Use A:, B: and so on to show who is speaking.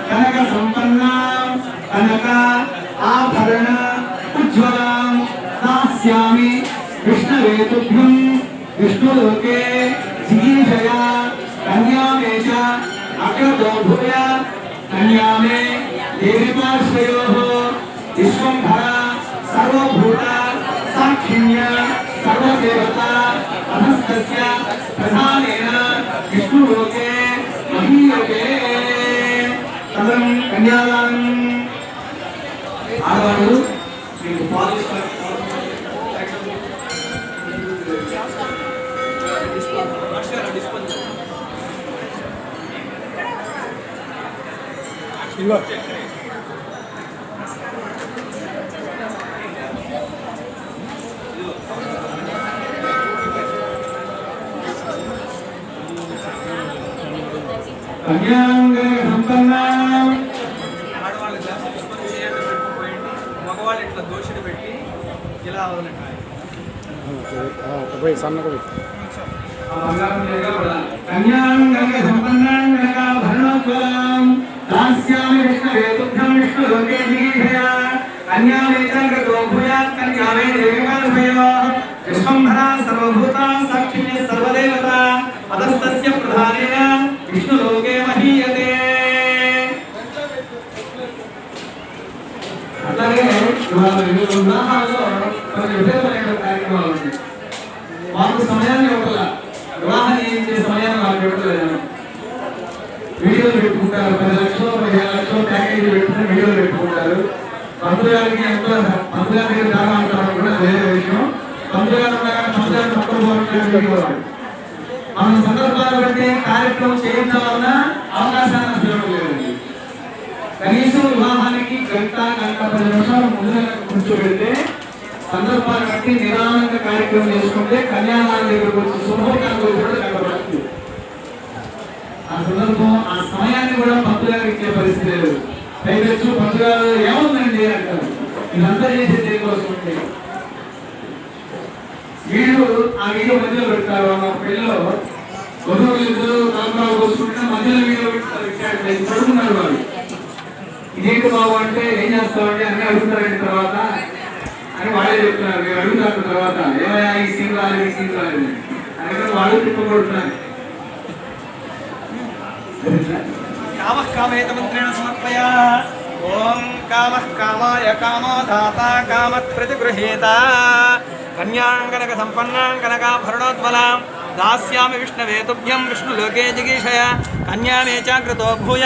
A: कनक संपन्ना कनक आभरण उज्ज्वलां दास्यामि विष्णवे तुभ्यं विष्णुलोके जिगीषया कन्या मे च अग्रतो भूय कन्या मे देवीपार्श्वयोः विश्वम्भरा सर्वभूत साक्षिण्य सर्वदेवता अधस्तस्य प्रधानेन विष्णुलोके महीयते तदं कन्यादानं आगमनु మీకు పాలిష్ ఇదిగో కన్యాంగ సంపన్న ఆడవాళ్ళ గ్లాస్ తీసుకొని చేయడం పెట్టుకోండి మగవాళ్ళు ఇట్లా దోషిని పెట్టి ఇలా వదలండి ఒకవై సన్నగా కన్యాంగ సంపన్నాంగ భరణోత్సవం దాస్యామి విష్ణవే తుభ్యం విష్ణులోకే జిగీషయా కన్యా మే చ అగ్రతో భూయాత్ కన్యా మే దేవీపార్శ్వయోః విశ్వంభరా సర్వభూతా సాక్షిణ్య సర్వదేవతా అధస్తస్య ప్రధానేన విష్ణులోకే మహీయతే. అట్లాగే వివాహాల్లో కొన్ని విభిన్నమైన కార్యక్రమాలు ఉన్నాయి. మాకు సమయాన్ని ఇవ్వాల వివాహం చేసే సమయాన్ని మాకు ఇవ్వలేదు. వీడియోలు పెట్టుకుంటారు, 10 లక్షలు 15 లక్షలు ప్యాకేజీ పెట్టుకుని వీడియోలు పెట్టుకుంటారు. పంతులు గారికి ఎంతో పంతులు గారి దగ్గర కావాలంటారు కూడా వేరే విషయం. పంతులు గారు మన సందర్భాలు బట్టి కార్యక్రమం చేయడం వలన అవకాశాన్ని అసలు కనీసం వివాహానికి గంట 10 నిమిషాలు ముందుగా కూర్చోబెడితే సందర్భాన్ని బట్టి నిదానంగా కార్యక్రమం చేసుకుంటే కళ్యాణాల దగ్గరకు వచ్చి శుభోకాలు కూడా కనబడుతుంది. ఆ సందర్భం ఆ సమయాన్ని కూడా పంతులు గారికి ఇచ్చే పరిస్థితి లేదు. పైపెచ్చు పంతులు గారు ఏముందండి అంటారు. ఇదంతా చేసే దేనికోసం ఉంటే వీళ్ళు ఆ వీడియో మధ్యలో పెడతారు. మా పెళ్ళిలో వధువులు ఇద్దరు తలంబరాలు కోసుకుంటే మధ్యలో వీడియో పెడతారు. పడుకున్నారు వాళ్ళు. ఇదేంటి బాబు అంటే ఏం చేస్తామండి అన్నీ అడుగుతారండి తర్వాత అని వాళ్ళే చెప్తున్నారు. మేము అడుగుతారు తర్వాత ఏమయ్యా ఈ సీన్ రాలేదు ఈ సీన్ రాలేదు అని వాళ్ళు తిప్పబడుతున్నారు. కామః కామేత మంత్రేణ సమర్పయ. ఓం కామః కామాయ కామో దాతా కామః ప్రతిగృహీత. కన్యాంగనక సంపన్నాంగనకాభరణోద్బలాం దాస్యామి విష్ణవే తుభ్యం విష్ణులోకే జిగీషయ కన్యా మే చ అగ్రతో భూయ